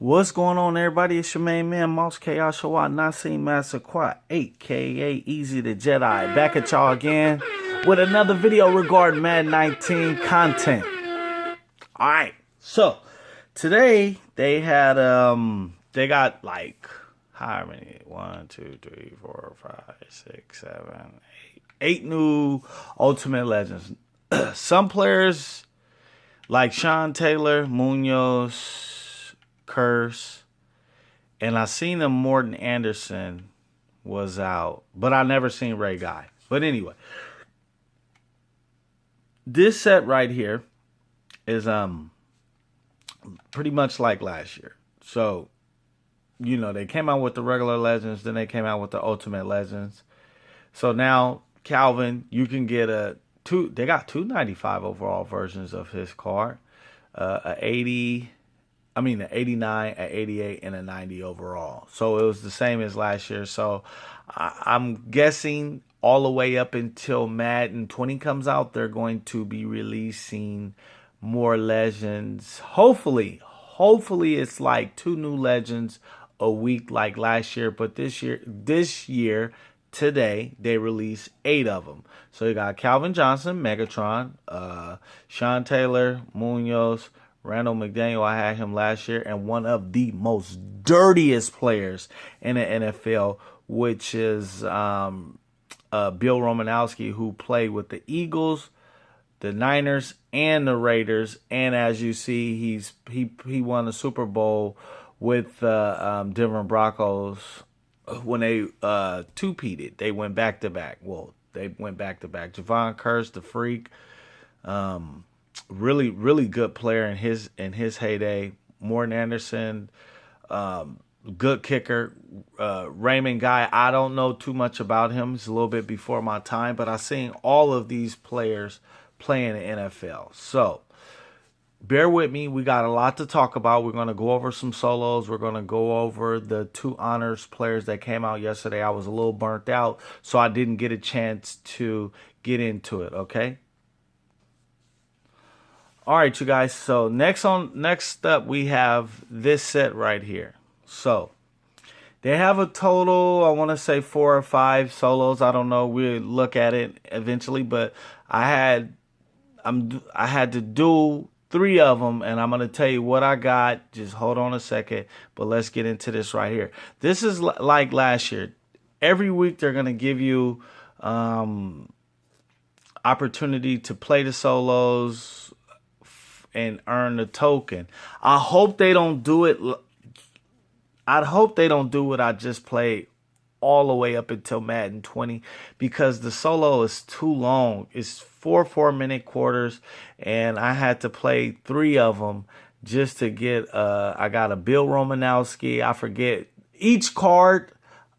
What's going on, everybody? It's your main man, Mouse Chaos Show. Not seen Master Quad, aka Easy the Jedi. Back at y'all again with another video regarding Madden 19 content. Alright, so today they had they got like how many? 1, 2, 3, 4, 5, 6, 7, 8 new Ultimate Legends. Some players like Sean Taylor, Munoz, Curse, and I seen them Morton Anderson was out, but I never seen Ray Guy. But anyway, this set right here is pretty much like last year. So, you know, they came out with the regular legends, then they came out with the Ultimate Legends. So now Calvin, you can get they got 295 overall versions of his card. A 89, a 88, and a 90 overall. So it was the same as last year. So I'm guessing all the way up until Madden 20 comes out, they're going to be releasing more legends. Hopefully it's like 2 new legends a week like last year. But this year, today, they released 8 of them. So you got Calvin Johnson, Megatron, Sean Taylor, Munoz, Randall McDaniel. I had him last year, and one of the most dirtiest players in the NFL, which is Bill Romanowski, who played with the Eagles, the Niners, and the Raiders. And as you see, he won the Super Bowl with Denver Broncos when they two-peated. They went back-to-back. Well, they went back-to-back. Javon Curse, the freak. Really good player in his heyday. Morton Anderson, good kicker. Raymond Guy, I don't know too much about him. He's a little bit before my time, but I've seen all of these players play in the NFL. So bear with me. We got a lot to talk about. We're going to go over some solos. We're going to go over the 2 honors players that came out yesterday. I was a little burnt out, so I didn't get a chance to get into it, okay? All right, you guys. So next up, we have this set right here. So they have a total, I want to say 4 or 5 solos. I don't know. We'll look at it eventually, but I had to do 3 of them, and I'm going to tell you what I got. Just hold on a second, but let's get into this right here. This is like last year. Every week they're going to give you opportunity to play the solos and earn the token. I hope they don't do it. I hope they don't do what I just played all the way up until Madden 20, because the solo is too long. It's 4 4-minute quarters, and I had to play 3 of them just to get I got a Bill Romanowski. I forget each card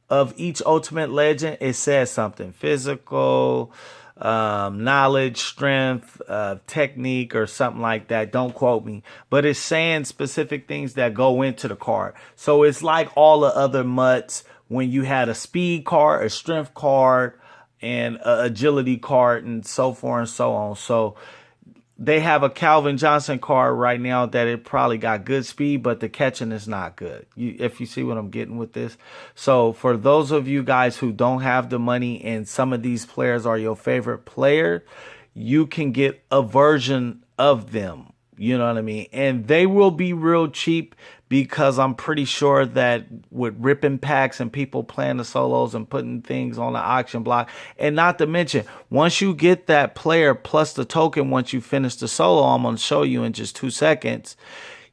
of each Ultimate Legend. It says something: physical, knowledge, strength, technique, or something like that. Don't quote me, but it's saying specific things that go into the card. So it's like all the other mutts when you had a speed card, a strength card, and an agility card, and so forth and so on. So they have a Calvin Johnson card right now that it probably got good speed, but the catching is not good. If you see what I'm getting with this. So for those of you guys who don't have the money and some of these players are your favorite player, you can get a version of them. You know what I mean? And they will be real cheap, because I'm pretty sure that with ripping packs and people playing the solos and putting things on the auction block, and not to mention, once you get that player plus the token, once you finish the solo, I'm going to show you in just 2 seconds,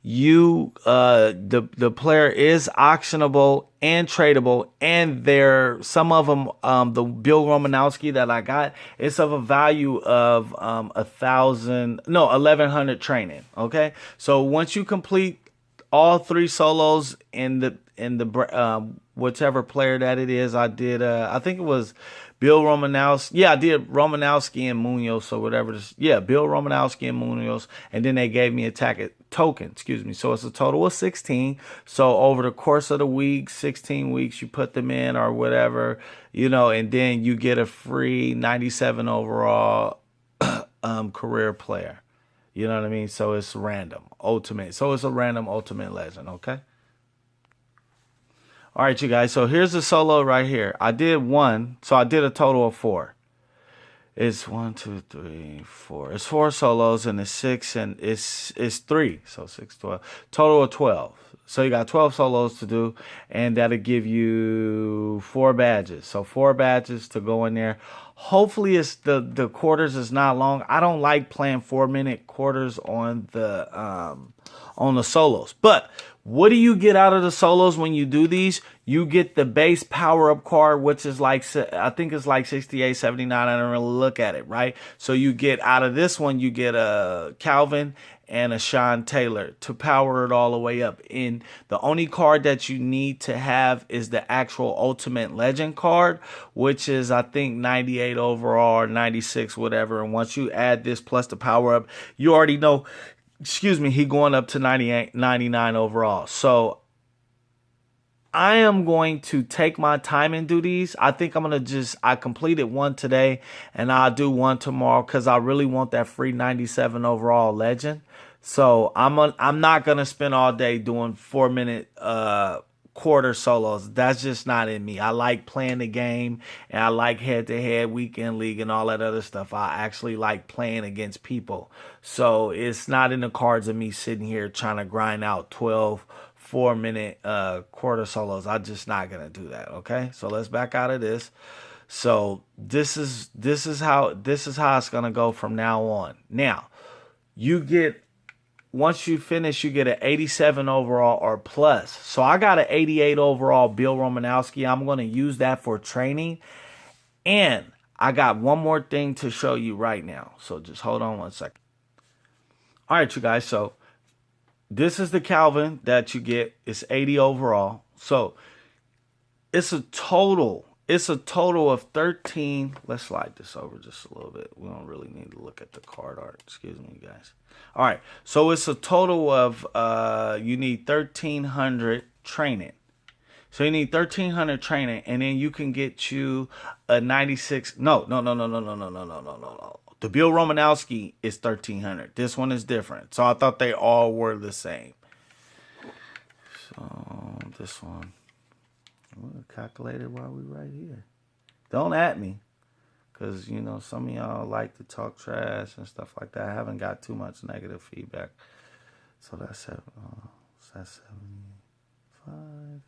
the player is auctionable and tradable, and some of them, the Bill Romanowski that I got, it's of a value of 1,100 training. Okay, so once you complete all 3 solos in the whichever player that it is, I did I think it was Bill Romanowski. Yeah, I did Romanowski and Munoz, or whatever. Bill Romanowski and Munoz, and then they gave me a token. Excuse me. So it's a total of 16. So over the course of the week, 16 weeks, you put them in or whatever, you know, and then you get a free 97 overall career player. You know what I mean? So it's random ultimate. So it's a random ultimate legend. Okay. All right, you guys. So here's the solo right here. I did one. So I did a total of 4. It's 1, 2, 3, 4. It's 4 solos and it's 6 and it's 3. So 6, 12. Total of 12. So you got 12 solos to do, and that'll give you 4 badges. So 4 badges to go in there. Hopefully it's the quarters is not long. I don't like playing 4-minute quarters on the solos. But what do you get out of the solos when you do these? You get the base power-up card, which is like, I think it's like 68, 79. I don't really look at it, right? So you get out of this one, you get a Calvin and a Sean Taylor to power it all the way up. And the only card that you need to have is the actual Ultimate Legend card, which is, I think, 98 overall or 96, whatever. And once you add this plus the power-up, you already know, he going up to 98, 99 overall. So I am going to take my time and do these. I think I'm going to I completed one today and I'll do one tomorrow because I really want that free 97 overall legend. So I'm not going to spend all day doing 4-minute quarter solos. That's just not in me. I like playing the game and I like head-to-head, weekend league and all that other stuff. I actually like playing against people. So it's not in the cards of me sitting here trying to grind out 12 4-minute quarter solos. I'm just not gonna do that. Okay, so let's back out of this. So this is how it's gonna go from now on. Now you get, once you finish, you get an 87 overall or plus. So I got an 88 overall Bill Romanowski. I'm gonna use that for training, and I got one more thing to show you right now. So just hold on one second. All right, you guys. So this is the Calvin that you get. It's 80 overall. So it's a total of 13. Let's slide this over just a little bit. We don't really need to look at the card art. Excuse me, guys. All right. So it's a total of you need 1,300 training. So you need 1,300 training, and then you can get you a 96. No. The Bill Romanowski is 1,300. This one is different. So I thought they all were the same. So this one, I'm gonna calculate it while we right here. Don't at me, because some of y'all like to talk trash and stuff like that. I haven't got too much negative feedback. So that's 75.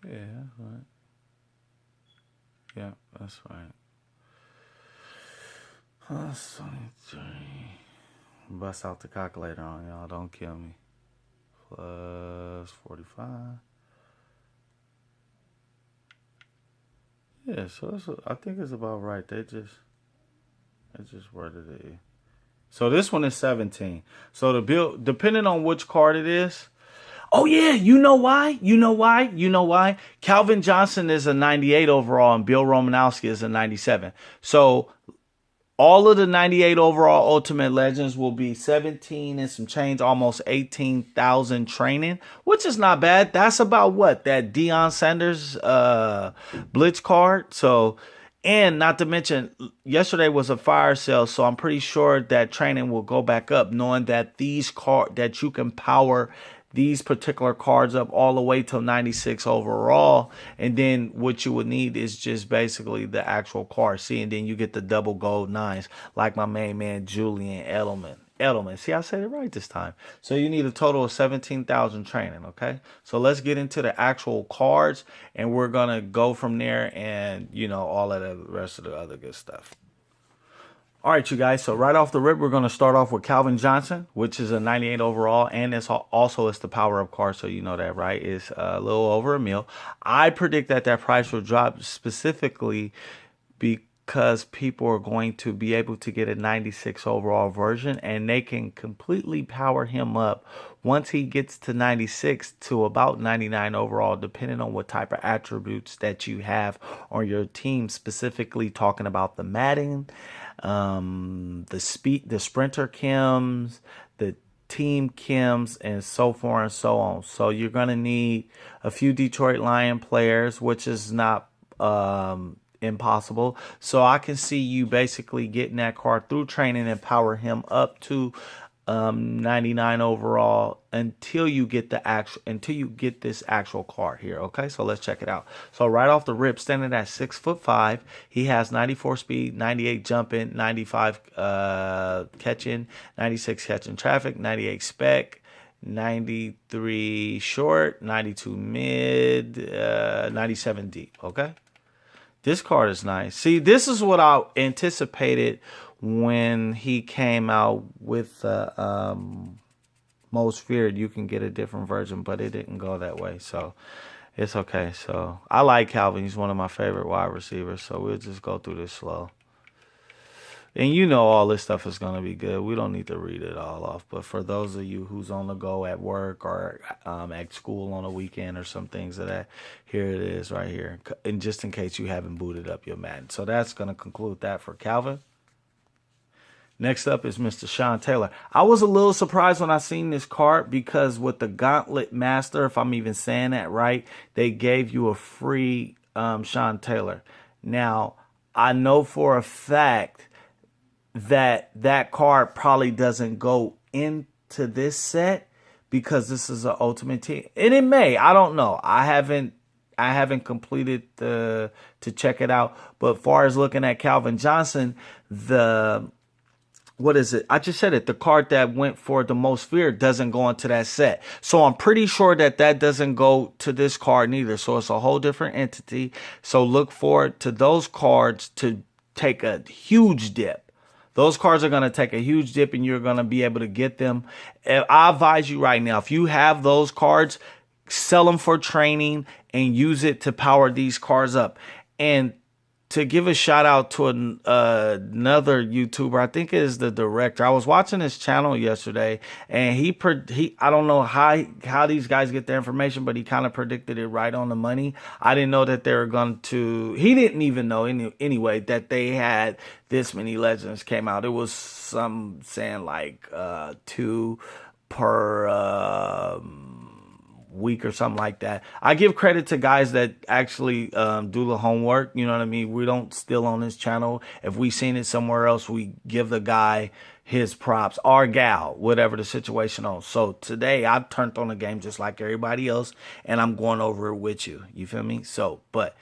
Yeah, right. Yeah, that's right. Plus 23. Bust out the calculator on y'all. Don't kill me. Plus 45. Yeah, so I think it's about right. They just worded it. So this one is 17. So the bill, depending on which card it is. Oh yeah, you know why? Calvin Johnson is a 98 overall and Bill Romanowski is a 97. So all of the 98 overall Ultimate Legends will be 17 and some change, almost 18,000 training, which is not bad. That's about what? That Deion Sanders Blitz card. So, and not to mention, yesterday was a fire sale, so I'm pretty sure that training will go back up, knowing that that you can power these particular cards up all the way till 96 overall, and then what you would need is just basically the actual card. See, and then you get the double gold 9s, like my main man Julian Edelman. See, I said it right this time. So you need a total of 17,000 training. Okay, so let's get into the actual cards, and we're gonna go from there, and all of the rest of the other good stuff. All right, you guys. So right off the rip, we're going to start off with Calvin Johnson, which is a 98 overall, and it's the power-up card, so you know that, right? It's a little over $1 million. I predict that price will drop specifically because people are going to be able to get a 96 overall version, and they can completely power him up once he gets to 96 to about 99 overall, depending on what type of attributes that you have on your team, specifically talking about the Madden, the sprinter chems, the team chems, and so forth and so on. So you're going to need a few Detroit Lion players, which is not impossible. So I can see you basically getting that card through training and power him up to 99 overall until you get this actual card here. Okay, so let's check it out. So right off the rip, standing at 6'5", he has 94 speed, 98 jumping, 95 catching, 96 catching traffic, 98 spec, 93 short, 92 mid, 97 deep. Okay, this card is nice. See, this is what I anticipated when he came out with Most Feared. You can get a different version, but it didn't go that way, so it's okay. So I like Calvin. He's one of my favorite wide receivers, so we'll just go through this slow. And you know all this stuff is going to be good. We don't need to read it all off. But for those of you who's on the go at work or at school on a weekend or some things of that, here it is right here. And just in case you haven't booted up your Madden. So that's going to conclude that for Calvin. Next up is Mr. Sean Taylor. I was a little surprised when I seen this card because with the Gauntlet Master, if I'm even saying that right, they gave you a free Sean Taylor. Now, I know for a fact that card probably doesn't go into this set because this is an Ultimate Team. And it may. I don't know. I haven't completed to check it out. But far as looking at Calvin Johnson, what is it? I just said it. The card that went for the Most Feared doesn't go into that set. So I'm pretty sure that doesn't go to this card neither. So it's a whole different entity. So look forward to those cards to take a huge dip. Those cards are going to take a huge dip and you're going to be able to get them. I advise you right now, if you have those cards, sell them for training and use it to power these cards up. And to give a shout out to another YouTuber, I think it is the director. I was watching his channel yesterday, and he I don't know how these guys get their information, but he kind of predicted it right on the money. I didn't know that they were going to. He didn't even know anyway that they had this many legends came out. It was some saying like 2 per week or something like that. I give credit to guys that actually do the homework. You know what I mean? We don't steal on this channel. If we seen it somewhere else, we give the guy his props, or gal, whatever the situation on. So today I turned on the game just like everybody else, and I'm going over it with you. You feel me? So, but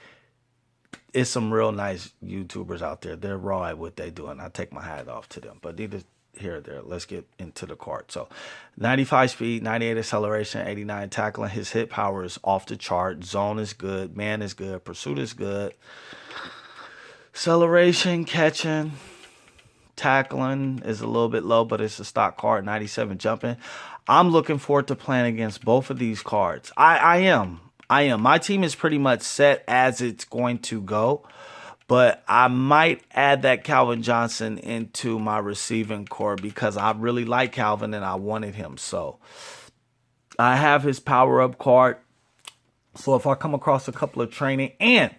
it's some real nice YouTubers out there. They're raw at what they do, and I take my hat off to them. But neither here or there. Let's get into the card. So 95 speed, 98 acceleration, 89 tackling. His hit power is off the chart. Zone is good. Man is good. Pursuit is good. Acceleration, catching, tackling is a little bit low, but it's a stock card. 97 jumping. I'm looking forward to playing against both of these cards. I am. My team is pretty much set as it's going to go. But I might add that Calvin Johnson into my receiving core because I really like Calvin and I wanted him. So I have his power up card. So if I come across a couple of training and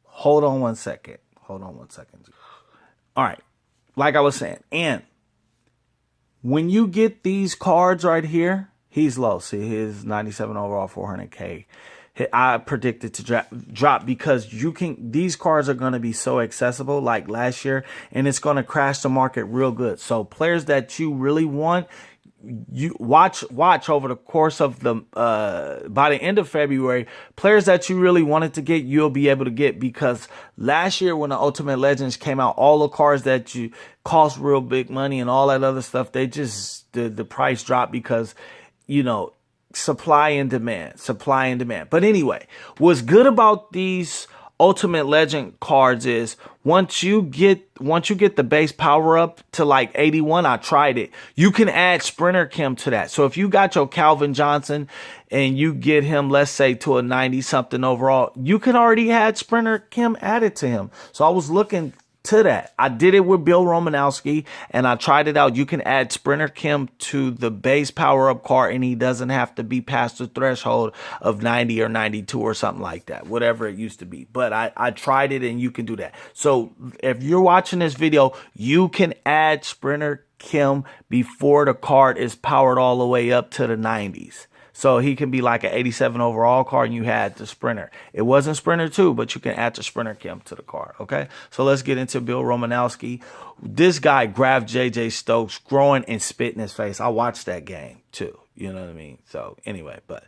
hold on one second. All right. Like I was saying, and when you get these cards right here, he's low. See, his 97 overall, 400K. I predicted to drop because these cards are going to be so accessible like last year, and it's going to crash the market real good. So players that you really want, you watch over the course of the by the end of February, players that you really wanted to get, you'll be able to get, because last year when the Ultimate Legends came out, all the cards that you cost real big money and all that other stuff, they just the price dropped because, you know, supply and demand. But anyway, what's good about these Ultimate Legend cards is once you get the base power up to like 81, I tried it. You can add Sprinter Kim to that. So if you got your Calvin Johnson and you get him, let's say, to a 90 something overall, you can already add Sprinter Kim added to him. So I was looking to that. I did it with Bill Romanowski and I tried it out. You can add Sprinter Kim to the base power up card and he doesn't have to be past the threshold of 90 or 92 or something like that, whatever it used to be. But I tried it and you can do that. So if you're watching this video, you can add Sprinter Kim before the card is powered all the way up to the 90s. So he can be like an 87 overall card and you had the Sprinter. It wasn't Sprinter 2, but you can add the Sprinter Kim to the card, okay? So let's get into Bill Romanowski. This guy grabbed J.J. Stokes, growing and spit in his face. I watched that game too, you know what I mean? So anyway, but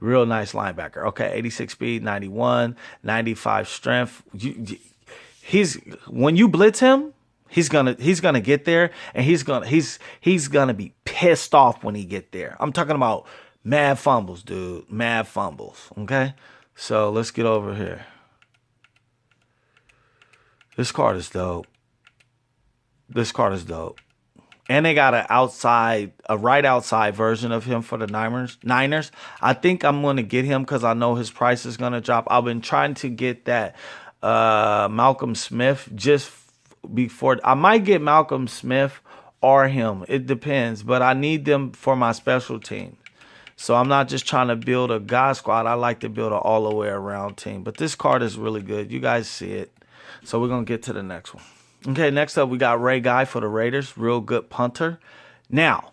real nice linebacker. Okay, 86 speed, 91, 95 strength. When you blitz him, he's gonna get there and he's gonna be pissed off when he get there. I'm talking about mad fumbles, dude. Mad fumbles. Okay? So let's get over here. This card is dope. This card is dope. And they got a right outside version of him for the Niners. I think I'm going to get him because I know his price is going to drop. I've been trying to get that Malcolm Smith just before. I might get Malcolm Smith or him. It depends. But I need them for my special team. So I'm not just trying to build a God squad. I like to build an all the way around team. But this card is really good. You guys see it. So we're going to get to the next one. Okay, next up we got Ray Guy for the Raiders. Real good punter. Now,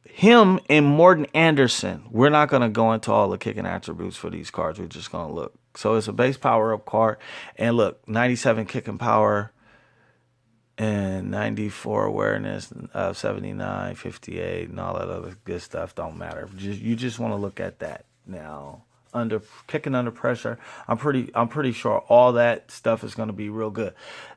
him and Morton Anderson. We're not going to go into all the kicking attributes for these cards. We're just going to look. So it's a base power up card. And look, 97 kicking power. And 94 awareness, 79, 58, and all that other good stuff don't matter. You just want to look at that now. Kicking under pressure, I'm pretty sure all that stuff is going to be real good.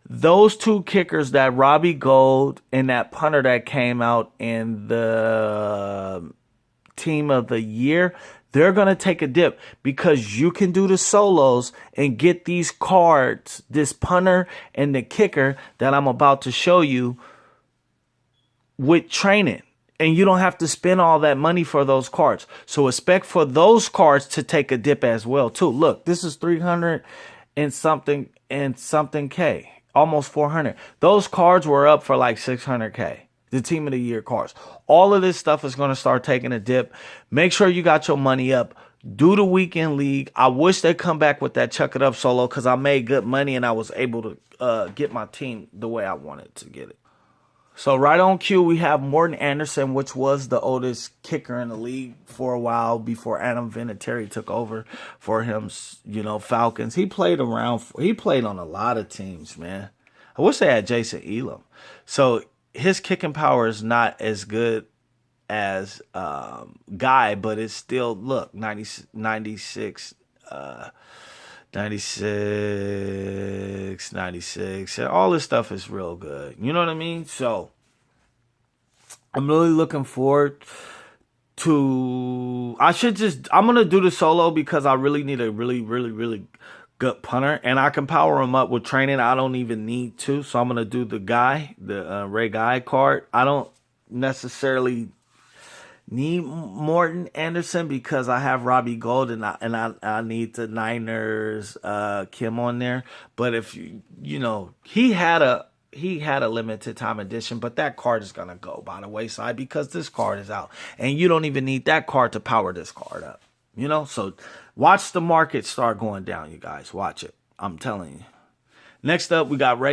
Those two kickers, that Robbie Gould and that punter that came out in the team of the year, they're going to take a dip because you can do the solos and get these cards, this punter and the kicker that I'm about to show you with training. And you don't have to spend all that money for those cards. So expect for those cards to take a dip as well, too. Look, this is 300 and something K, almost 400. Those cards were up for like 600K. The team of the year cards. All of this stuff is going to start taking a dip. Make sure you got your money up. Do the weekend league. I wish they'd come back with that chuck it up solo because I made good money and I was able to get my team the way I wanted to get it. So right on cue, we have Morton Anderson, which was the oldest kicker in the league for a while before Adam Vinatieri took over for him, you know, Falcons. He played on a lot of teams, man. I wish they had Jason Elam. So his kicking power is not as good as Guy, but it's still, look, 96, 96, and all this stuff is real good. You know what I mean? So I'm really looking forward to, I'm going to do the solo because I really need a really good punter, and I can power him up with training. I don't even need to, so I'm gonna do the Ray Guy card. I don't necessarily need Morton Anderson because I have Robbie Gould and I need the Niners Kim on there. But if you know, he had a limited time edition, but that card is gonna go by the wayside because this card is out, and you don't even need that card to power this card up. You know, so watch the market start going down, you guys. Watch it. I'm telling you. Next up, we got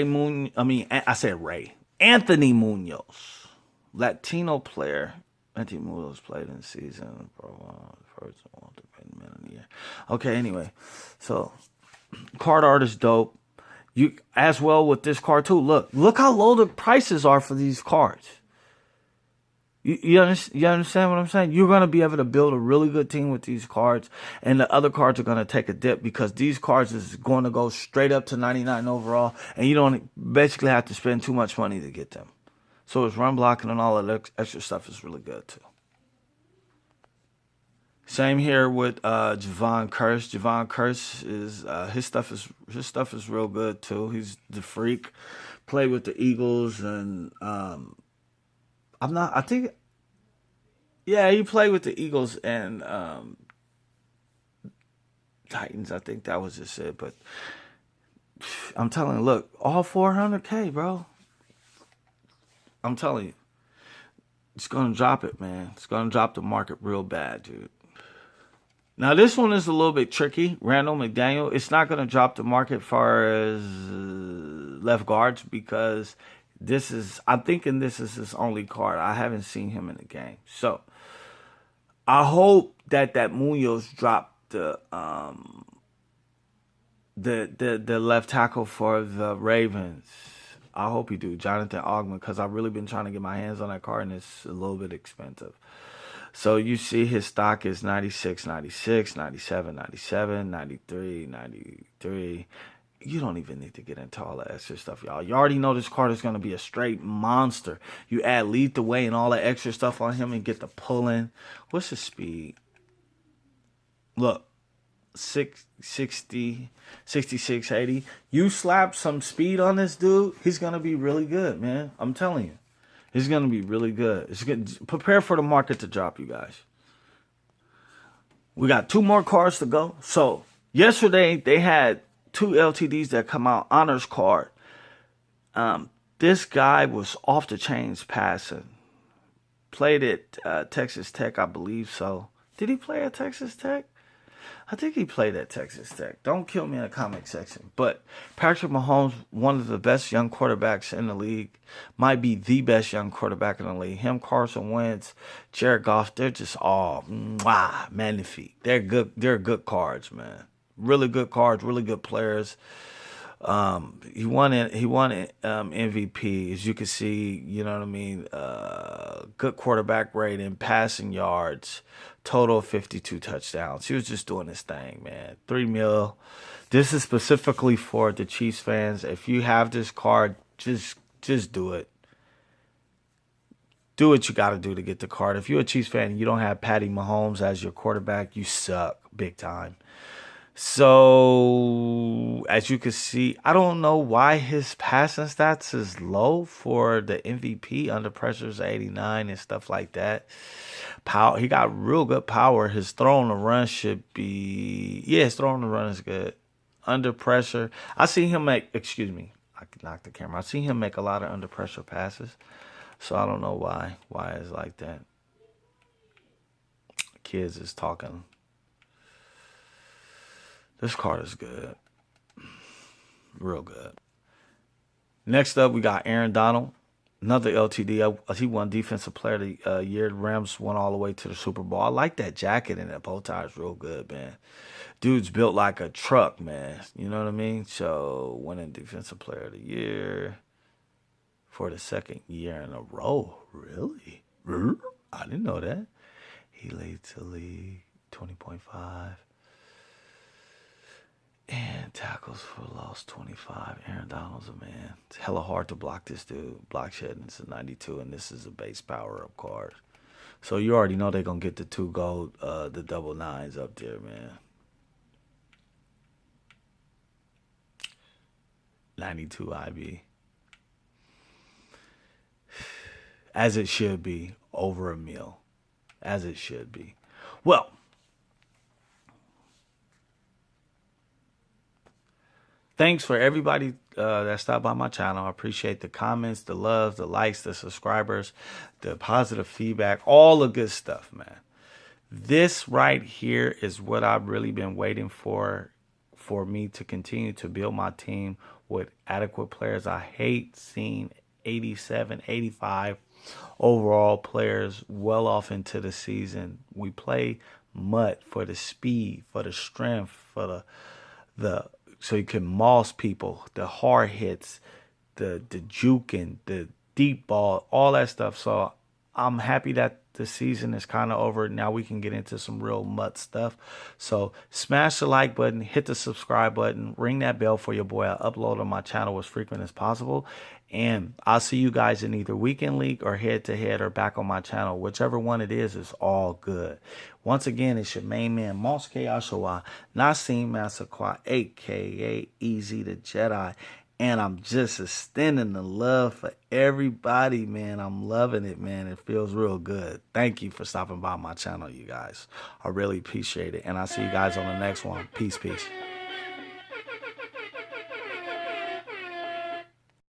Anthony Munoz. Latino player. Anthony Munoz played in the season. Okay, anyway. So, card art is dope. You as well with this card, too. Look how low the prices are for these cards. You understand what I'm saying? You're going to be able to build a really good team with these cards, and the other cards are going to take a dip because these cards is going to go straight up to 99 overall, and you don't basically have to spend too much money to get them. So it's run blocking and all of that extra stuff is really good too. Same here with Javon Curse. Javon Curse is his stuff is real good too. He's the freak. Played with the Eagles and I'm not. I think yeah, he played with the Eagles and Titans. I think that was just it. But I'm telling you, look, all 400K, bro. I'm telling you, it's gonna drop it, man. It's gonna drop the market real bad, dude. Now this one is a little bit tricky. Randall McDaniel. It's not gonna drop the market far as left guards because this is. I'm thinking this is his only card. I haven't seen him in the game, so I hope that Munoz dropped the left tackle for the Ravens. I hope he do, Jonathan Ogman, because I've really been trying to get my hands on that card, and it's a little bit expensive. So you see his stock is 96, 96, 97, 97, 93, 93. You don't even need to get into all that extra stuff, y'all. You already know this card is going to be a straight monster. You add lead the way and all that extra stuff on him and get the pulling. What's his speed? Look. 60, 66, 80. You slap some speed on this dude, he's going to be really good, man. I'm telling you. He's going to be really good. It's good. Prepare for the market to drop, you guys. We got 2 more cards to go. So, yesterday, they had 2 LTDs that come out. Honors card. This guy was off the chains passing. Played at Texas Tech, I believe so. Did he play at Texas Tech? I think he played at Texas Tech. Don't kill me in the comment section. But Patrick Mahomes, one of the best young quarterbacks in the league, might be the best young quarterback in the league. Him, Carson Wentz, Jared Goff, they're just all magnifique. They're good. They're good cards, man. Really good cards. Really good players. He won MVP, as you can see. You know what I mean. Good quarterback rating, passing yards. Total of 52 touchdowns. He was just doing his thing, man. $3 million. This is specifically for the Chiefs fans. If you have this card, just do it. Do what you got to do to get the card. If you're a Chiefs fan and you don't have Patty Mahomes as your quarterback, you suck big time. So, as you can see, I don't know why his passing stats is low for the MVP. Under pressure is 89 and stuff like that. Power, he got real good power. His throw on the run should be, his throw on the run is good. Under pressure, I see him make, I could knock the camera. I see him make a lot of under pressure passes. So I don't know why it's like that. Kids is talking. This card is good. Real good. Next up, we got Aaron Donald. Another LTD. He won Defensive Player of the Year. The Rams went all the way to the Super Bowl. I like that jacket and that bow tie is real good, man. Dude's built like a truck, man. You know what I mean? So, winning Defensive Player of the Year for the 2nd year in a row. Really? I didn't know that. He leads the league 20.5. And tackles for loss 25. Aaron Donald's a man. It's hella hard to block this dude. Block shedding is a 92, and this is a base power up card. So you already know they're gonna get the 2 gold, the double 9s up there, man. 92 IB. As it should be, over a meal. As it should be. Well, thanks for everybody that stopped by my channel. I appreciate the comments, the love, the likes, the subscribers, the positive feedback, all the good stuff, man. This right here is what I've really been waiting for me to continue to build my team with adequate players. I hate seeing 87, 85 overall players well off into the season. We play MUT for the speed, for the strength, for the so you can moss people, the hard hits, the juking, the deep ball, all that stuff. So I'm happy that the season is kind of over. Now we can get into some real MUT stuff. So smash the like button, hit the subscribe button, ring that bell for your boy. I upload on my channel as frequent as possible. And I'll see you guys in either Weekend League or head-to-head or back on my channel. Whichever one it is all good. Once again, it's your main man, Mosuke Ashawa, Nassim Massaquoi, a.k.a. Easy the Jedi. And I'm just extending the love for everybody, man. I'm loving it, man. It feels real good. Thank you for stopping by my channel, you guys. I really appreciate it. And I'll see you guys on the next one. Peace, peace.